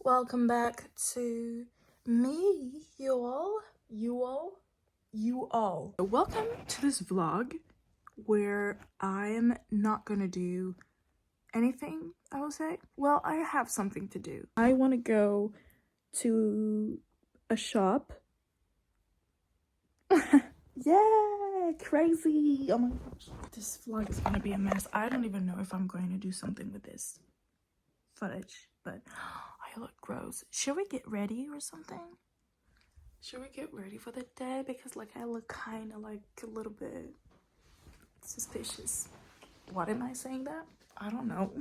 Welcome back to me, you all. Welcome to this vlog where I'm not gonna do anything, I will say. Well, I have something to do. I want to go to a shop. Yeah, crazy. Oh my gosh. This vlog is gonna be a mess. I don't even know if I'm going to do something with this footage, but I look gross. Should we get ready or something? Should we get ready for the day? Because like I look kind of like a little bit suspicious. What am I saying that? I don't know.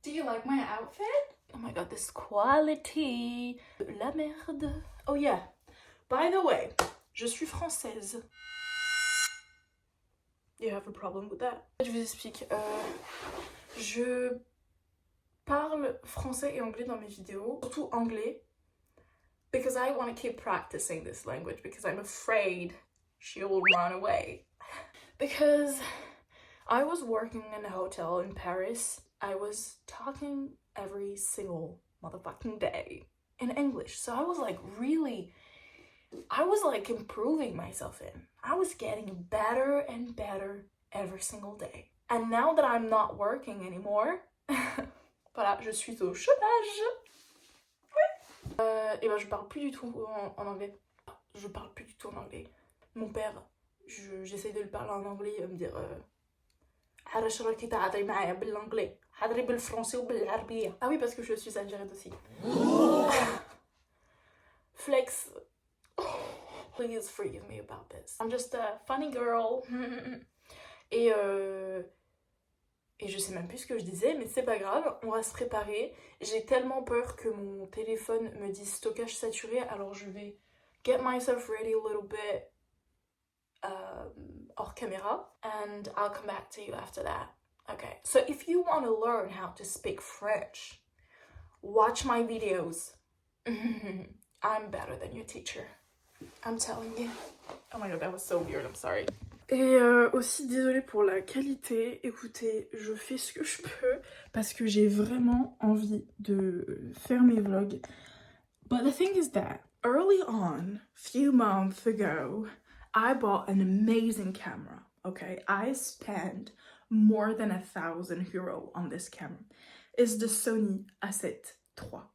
Do you like my outfit? Oh my god, this quality. La merde. Oh yeah. By the way, je suis française. You have a problem with that? Je vous explique. Je parle français et anglais dans mes vidéos, surtout anglais, because I want to keep practicing this language because I'm afraid she'll run away. Because I was working in a hotel in Paris, I was talking every single motherfucking day in English. So I was like improving myself in. I was getting better and better every single day. And now that I'm not working anymore, voilà, je suis au chômage. Ouais. Et ben je parle plus du tout en anglais. Je parle plus du tout en anglais. Mon père, j'essaie de lui parler en anglais, il va me dire عرش راكي تهضري معايا بالانجلي هضري بالفرنسي وبالعربيه. Ah oui, parce que je suis algérienne aussi. Flex. Please forgive me about this. I'm just a funny girl. Et je sais même plus ce que je disais, mais c'est pas grave, on va se préparer. J'ai tellement peur que mon téléphone me dise stockage saturé, alors je vais get myself ready a little bit hors caméra, and I'll come back to you after that. Okay, so if you want to learn how to speak French, watch my videos. I'm better than your teacher. I'm telling you. Oh my god, that was so weird, I'm sorry. Et aussi désolée pour la qualité, écoutez, je fais ce que je peux parce que j'ai vraiment envie de faire mes vlogs. But the thing is that early on, few months ago, I bought an amazing camera, okay? I spent more than €1,000 on this camera. It's the Sony A7 III.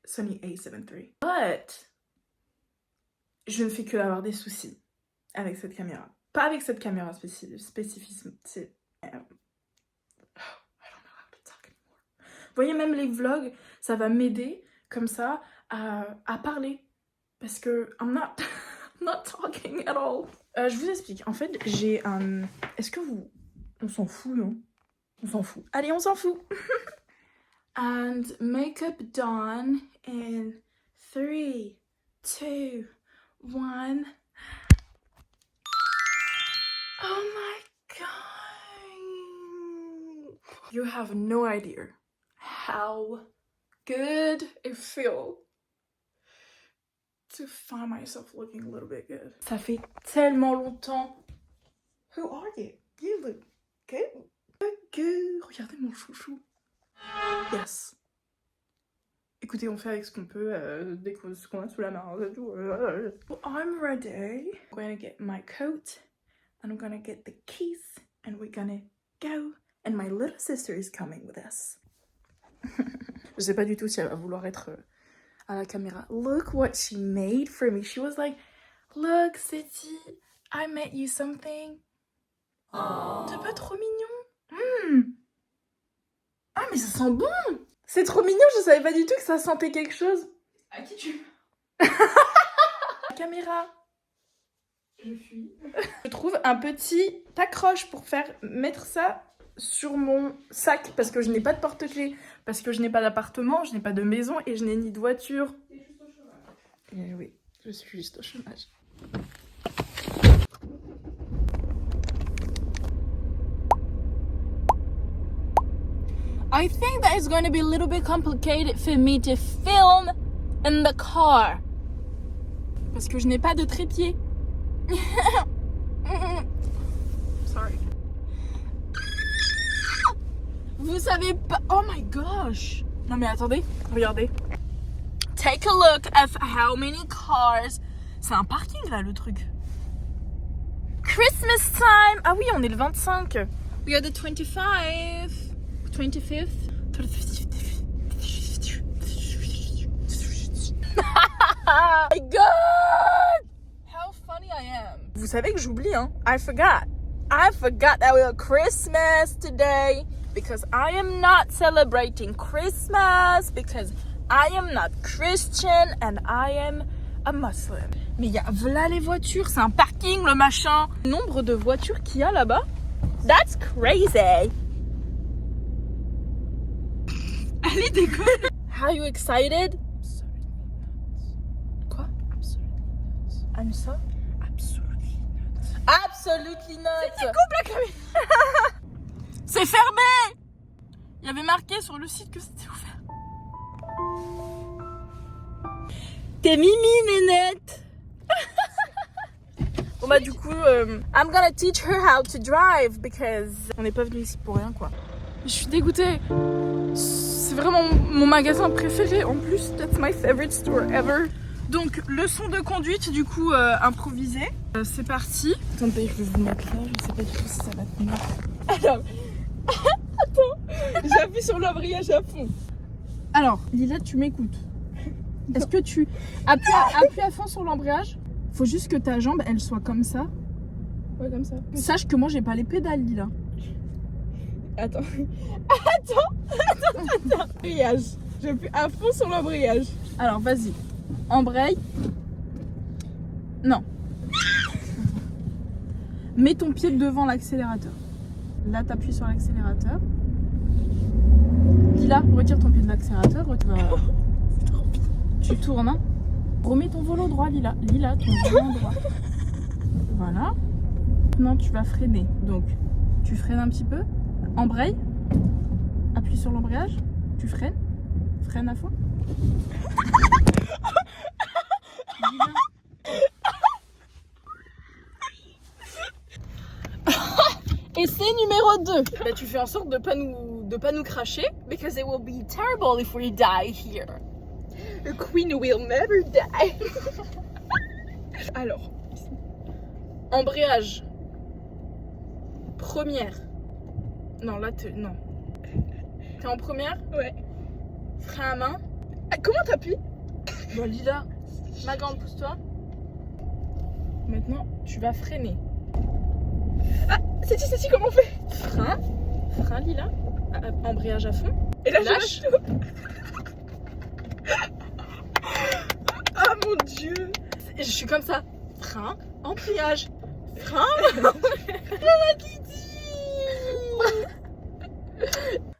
Sony A7 III. But je ne fais que avoir des soucis avec cette caméra. Pas avec cette caméra spécifiquement. C'est... I don't know how to talk anymore. Vous voyez, même les vlogs, ça va m'aider comme ça à parler. Parce que I'm not talking at all. Je vous explique. En fait, j'ai un... Est-ce que vous... On s'en fout, non? On s'en fout. Allez, on s'en fout. And makeup done in 3, 2, 1... Oh my god! You have no idea how good it feels to find myself looking a little bit good. Ça fait tellement longtemps. Who are you? You look good. Good. Regardez mon chouchou. Yes. Écoutez, on fait avec ce qu'on peut, dès ce qu'on a sous la main. I'm ready. I'm going to get my coat. And I'm gonna get the keys and we're gonna go. And my little sister is coming with us. Je sais pas du tout si elle va vouloir être à la caméra. Look what she made for me. She was like, look, City, I made you something. C'est pas trop mignon? Ah, mais ça sent bon! C'est trop mignon, je savais pas du tout que ça sentait quelque chose. À qui tu... La caméra. Je fuis. Je trouve un petit accroche pour mettre ça sur mon sac parce que je n'ai pas de porte-clés, parce que je n'ai pas d'appartement, je n'ai pas de maison et je n'ai ni de voiture. T'es juste au chômage. Et oui, je suis juste au chômage. I think that it's going to be a little bit complicated for me to film in the car. Parce que je n'ai pas de trépied. Sorry. Vous savez pas... Oh my gosh. Non mais attendez, regardez. Take a look at how many cars. C'est un parking là le truc. Christmas time. Ah oui, on est le 25. We are the 25th. 25th. Oh my god! How funny I am. Vous savez que j'oublie, hein? I forgot that we are Christmas today because I am not celebrating Christmas because I am not Christian and I am a Muslim. Mais il y a voilà les voitures, c'est un parking le machin. Le nombre de voitures qu'il y a là-bas, that's crazy. Allez décolle. Are you excited? Quoi? I'm so absolutely not. C'est coupe la caméra. C'est fermé. Il y avait marqué sur le site que c'était ouvert. T'es mimi, nénette. Bon bah du coup, I'm gonna teach her how to drive because on n'est pas venu ici pour rien quoi. Je suis dégoûtée. C'est vraiment mon magasin préféré. En plus, that's my favorite store ever. Donc leçon de conduite du coup improvisée. C'est parti. Attendez, je vais vous mettre là. Je sais pas du tout si ça va tenir. Alors, attends, j'appuie sur l'embrayage à fond. Alors, Lila, tu m'écoutes. Est-ce que tu appuies à fond sur l'embrayage? Faut juste que ta jambe, elle soit comme ça. Ouais, comme ça. Sache que moi, j'ai pas les pédales, Lila. Attends. Embrayage. J'appuie à fond sur l'embrayage. Alors, vas-y. Embraye. Non. Mets ton pied devant l'accélérateur. Là, t'appuies sur l'accélérateur. Lila, retire ton pied de l'accélérateur. Tu tournes. Hein. Remets ton volant droit, Lila. Lila, ton volant droit. Voilà. Maintenant, tu vas freiner. Donc, tu freines un petit peu. Embraye. Appuie sur l'embrayage. Tu freines. Freine à fond. Lila. Essai numéro 2. Bah, tu fais en sorte de pas nous cracher. Because it will be terrible if we die here. The queen will never die. Alors, embrayage. Première. Non, là, non. T'es en première? Ouais. Frein à main. Ah, comment t'appuies? Bon, Lila, ma grande, pousse-toi. Maintenant, tu vas freiner. Ah, c'est comment on fait? Frein, Lila. Embrayage à fond. Et là, lâche. Ah mon Dieu. Je suis comme ça. Frein, embrayage. Frein.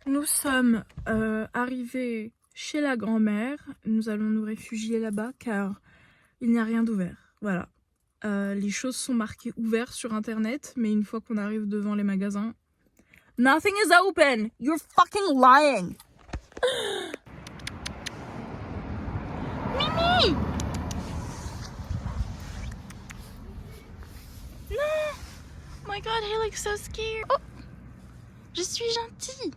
Nous sommes arrivés chez la grand-mère. Nous allons nous réfugier là-bas car il n'y a rien d'ouvert. Voilà. Les choses sont marquées ouvertes sur internet, mais une fois qu'on arrive devant les magasins, nothing is open. You're fucking lying. Mimi! Non! Oh my god, he looks so scared. Oh! Je suis gentille.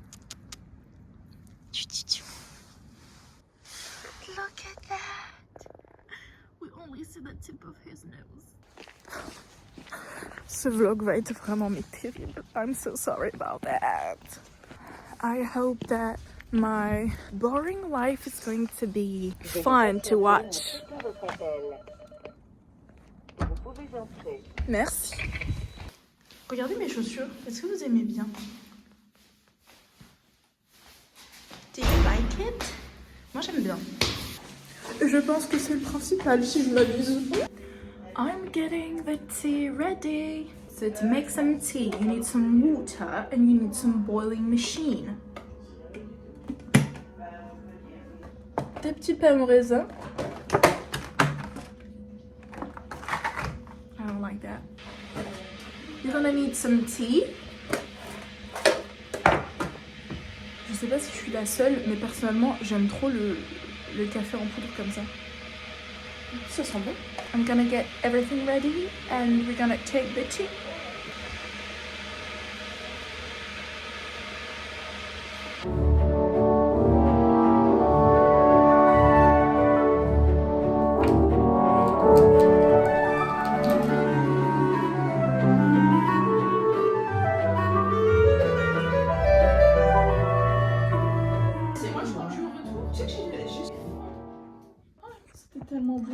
Look at that. We only see the tip of his nose. Ce vlog va être vraiment terrible. I'm so sorry about that. I hope that my boring life is going to be fun to watch. Merci. Regardez mes chaussures. Est-ce que vous aimez bien? Do you like it? Moi j'aime bien. Je pense que c'est le principal si je m'abuse. I'm getting the tea ready. So to make some tea, you need some water and you need some boiling machine. Des petits pains au raisin. I don't like that. You're gonna need some tea. Je sais pas si je suis la seule, mais personnellement, j'aime trop le café en poudre comme ça. Ça sent bon. I'm gonna get everything ready and we're gonna take the tea.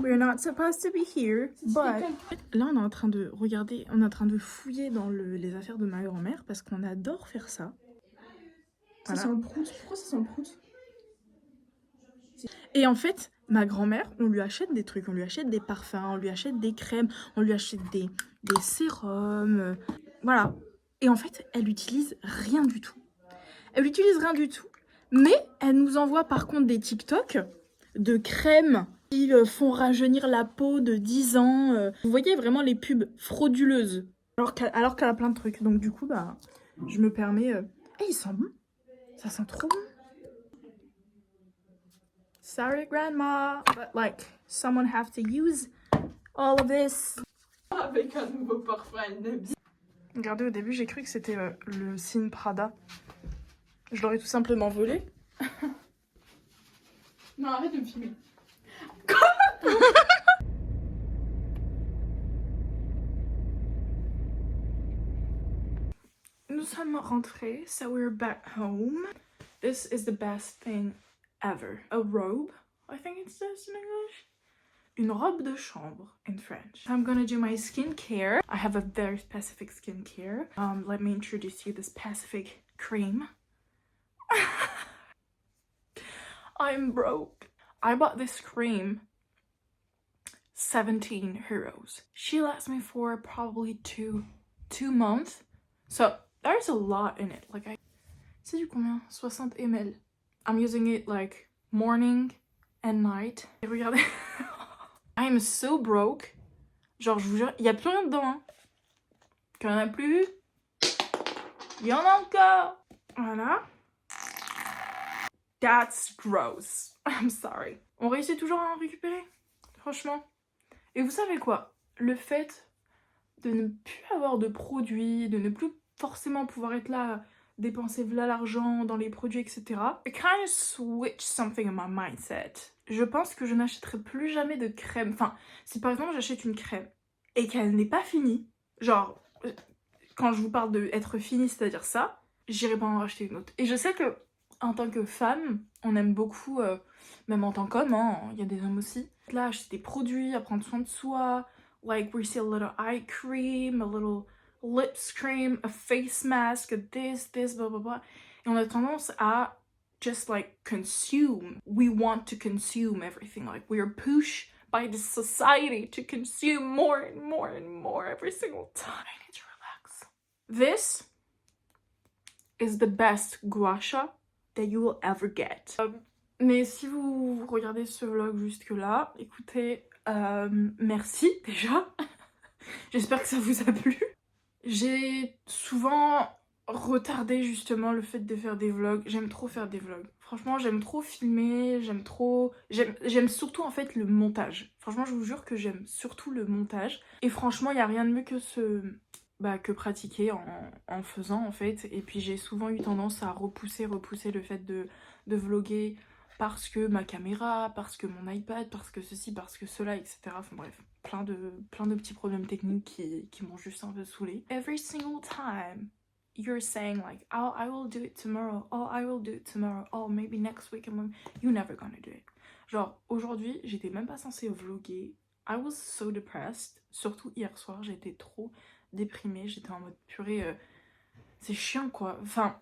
We're not supposed to be here, but... Là, on est en train de regarder, on est en train de fouiller dans les affaires de ma grand-mère parce qu'on adore faire ça. Ça sent le prout. Pourquoi ça sent le prout? Et en fait, ma grand-mère, on lui achète des trucs, on lui achète des parfums, on lui achète des crèmes, on lui achète des sérums, voilà. Et en fait, elle utilise rien du tout. Elle utilise rien du tout, mais elle nous envoie par contre des TikTok de crèmes qui font rajeunir la peau de 10 ans. Vous voyez vraiment les pubs frauduleuses, alors qu'elle a plein de trucs. Donc du coup, bah, je me permets... Eh, il sent bon. Ça sent trop bon. Sorry, grandma, but like, someone have to use all of this. Avec un nouveau parfum, Regardez, au début, j'ai cru que c'était le signe Prada. Je l'aurais tout simplement volé. Non, arrête de me filmer. Nous sommes rentrés, so we're back home. This is the best thing ever. A robe, I think it says in English. Une robe de chambre in French. I'm gonna do my skincare. I have a very specific skincare. Let me introduce you this specific cream. I'm broke. I bought this cream 17 euros. She lasts me for probably two months. So there's a lot in it. Like c'est du combien? 60 ml. I'm using it like morning and night. Et regardez. I am so broke. Genre, je vous jure, il n'y a plus rien dedans. Hein. Qu'il n'y en a plus. Il y en a encore. Voilà. That's gross. I'm sorry. On réussit toujours à en récupérer. Franchement. Et vous savez quoi? Le fait de ne plus avoir de produits, de ne plus forcément pouvoir être là, dépenser là l'argent dans les produits, etc. It kind of switched something in my mindset. Je pense que je n'achèterai plus jamais de crème. Enfin, si par exemple j'achète une crème et qu'elle n'est pas finie, genre, quand je vous parle d'être finie, c'est-à-dire ça, j'irai pas en racheter une autre. Et je sais que en tant que femme, on aime beaucoup, même en tant qu'homme, hein, il y a des hommes aussi, là, acheter des produits, à prendre soin de soi, like we see a little eye cream, a little lips cream, a face mask, a this, blah, blah, blah. Et on a tendance à just like consume. We want to consume everything. Like we are pushed by this society to consume more and more and more every single time. I need to relax. This is the best gua sha that you will ever get. Mais si vous regardez ce vlog jusque là, écoutez, merci déjà. J'espère que ça vous a plu. J'ai souvent retardé justement le fait de faire des vlogs. J'aime trop faire des vlogs. Franchement, j'aime trop filmer, j'aime surtout en fait le montage. Franchement, je vous jure que j'aime surtout le montage. Et franchement, il n'y a rien de mieux que pratiquer en faisant en fait. Et puis j'ai souvent eu tendance à repousser le fait de vlogger parce que ma caméra, parce que mon iPad, parce que ceci, parce que cela, etc. Enfin bref, plein de petits problèmes techniques qui m'ont juste un peu saoulée. Every single time you're saying like, oh, I will do it tomorrow, oh, I will do it tomorrow, oh, maybe next week, you're never gonna do it. Genre, aujourd'hui, j'étais même pas censée vlogger. I was so depressed. Surtout hier soir, j'étais trop déprimée. J'étais en mode purée, c'est chiant quoi. Enfin,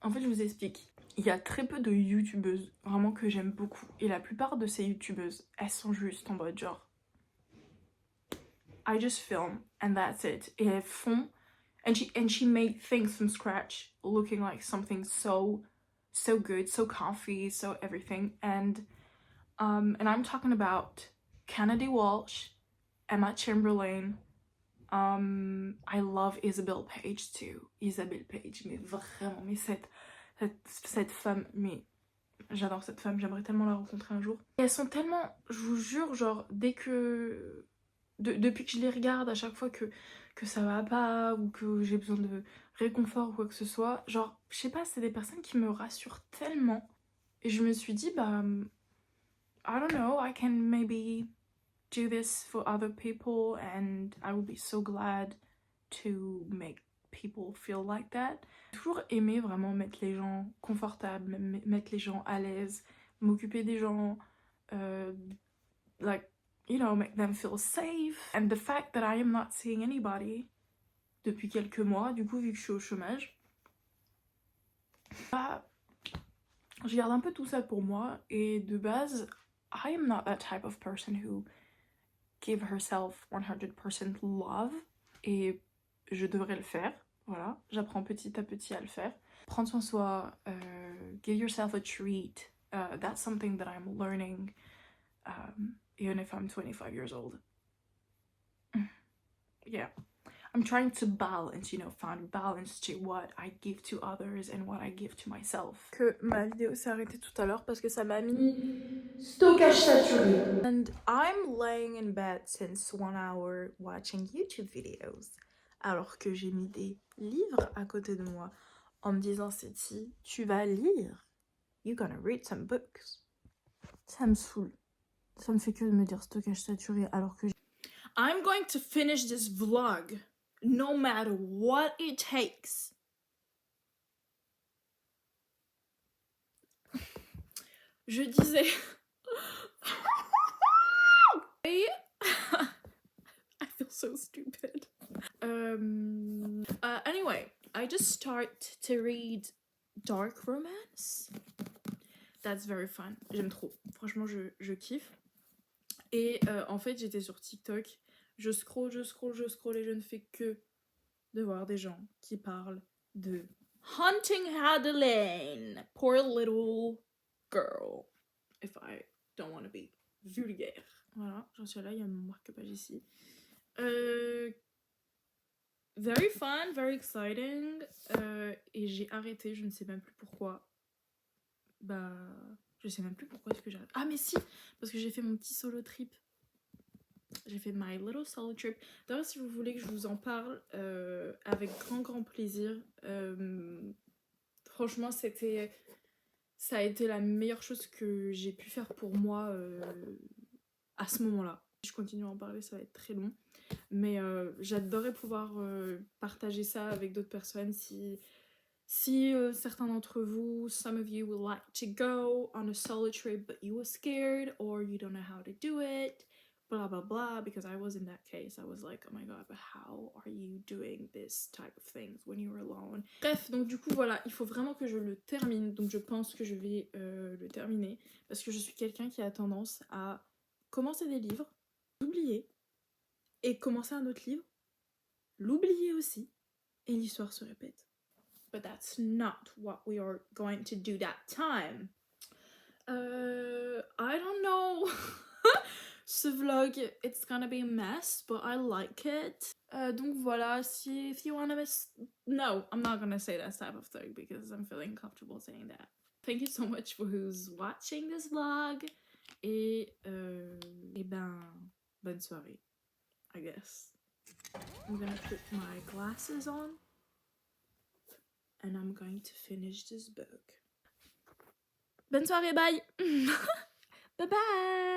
en fait, je vous explique. Il y a très peu de youtubeuses vraiment que j'aime beaucoup. Et la plupart de ces youtubeuses, elles sont juste en mode genre I just film and that's it. Et elles font and she made things from scratch looking like something so good, so comfy, so everything. And I'm talking about Kennedy Walsh, Emma Chamberlain. I love Isabel Page too. Isabel Page, mais vraiment, mais cette femme, mais j'adore cette femme, j'aimerais tellement la rencontrer un jour. Et elles sont tellement, je vous jure, genre, depuis que je les regarde, à chaque fois que que ça va pas ou que j'ai besoin de réconfort ou quoi que ce soit. Genre, je sais pas, c'est des personnes qui me rassurent tellement. Et je me suis dit, bah, I don't know, I can maybe do this for other people and I would be so glad to make people feel like that. J'ai toujours aimé vraiment mettre les gens confortables, mettre les gens à l'aise, m'occuper des gens, like, you know, make them feel safe. And the fact that I am not seeing anybody depuis quelques mois, du coup, vu que je suis au chômage, bah, je garde un peu tout ça pour moi. Et de base, I am not that type of person who give herself 100% love. Et je devrais le faire. Voilà, j'apprends petit à petit à le faire. Prendre soin de soi, give yourself a treat. That's something that I'm learning, even if I'm 25 years old. Yeah. I'm trying to balance, you know, find balance to what I give to others and what I give to myself. Que ma vidéo s'est arrêtée tout à l'heure parce que ça m'a mis stockage saturé. And I'm laying in bed since 1 hour watching YouTube videos. Alors que j'ai mis des livres à côté de moi en me disant, Cétie, tu vas lire. You're gonna read some books. Ça me saoule. Ça me fait que de me dire stockage saturé alors que I'm going to finish this vlog no matter what it takes. Je disais... I feel so stupid. Anyway, I just start to read dark romance. That's very fun. J'aime trop. Franchement, je kiffe. Et en fait, j'étais sur TikTok. Je scroll et je ne fais que de voir des gens qui parlent de Hunting Adeline. Poor little girl. If I don't want to be vulgaire. Voilà, j'en suis là, il y a mon marque-page ici. Very fun, very exciting. Et j'ai arrêté, je ne sais même plus pourquoi. Bah, je sais même plus pourquoi est-ce que j'ai arrêté. Ah mais si, parce que j'ai fait mon petit solo trip. J'ai fait my little solo trip. D'ailleurs, si vous voulez que je vous en parle, avec grand plaisir. Franchement, ça a été la meilleure chose que j'ai pu faire pour moi à ce moment-là. Si je continue à en parler, ça va être très long. Mais j'adorerais pouvoir partager ça avec d'autres personnes. Si certains d'entre vous, some of you would like to go on a solo trip but you were scared or you don't know how to do it, blah blah blah, because I was in that case. I was like, oh my god, but how are you doing this type of things when you're alone? Bref, donc du coup voilà, il faut vraiment que je le termine, donc je pense que je vais le terminer, parce que je suis quelqu'un qui a tendance à commencer des livres, l'oublier, et commencer un autre livre, l'oublier aussi, et l'histoire se répète. But that's not what we are going to do that time. I don't know. Ce vlog, it's gonna be a mess, but I like it. Donc voilà, if you wanna miss... No, I'm not gonna say that type of thing because I'm feeling comfortable saying that. Thank you so much for who's watching this vlog. Et ben, bonne soirée, I guess. I'm gonna put my glasses on. And I'm going to finish this book. Bonne soirée, bye. Bye bye.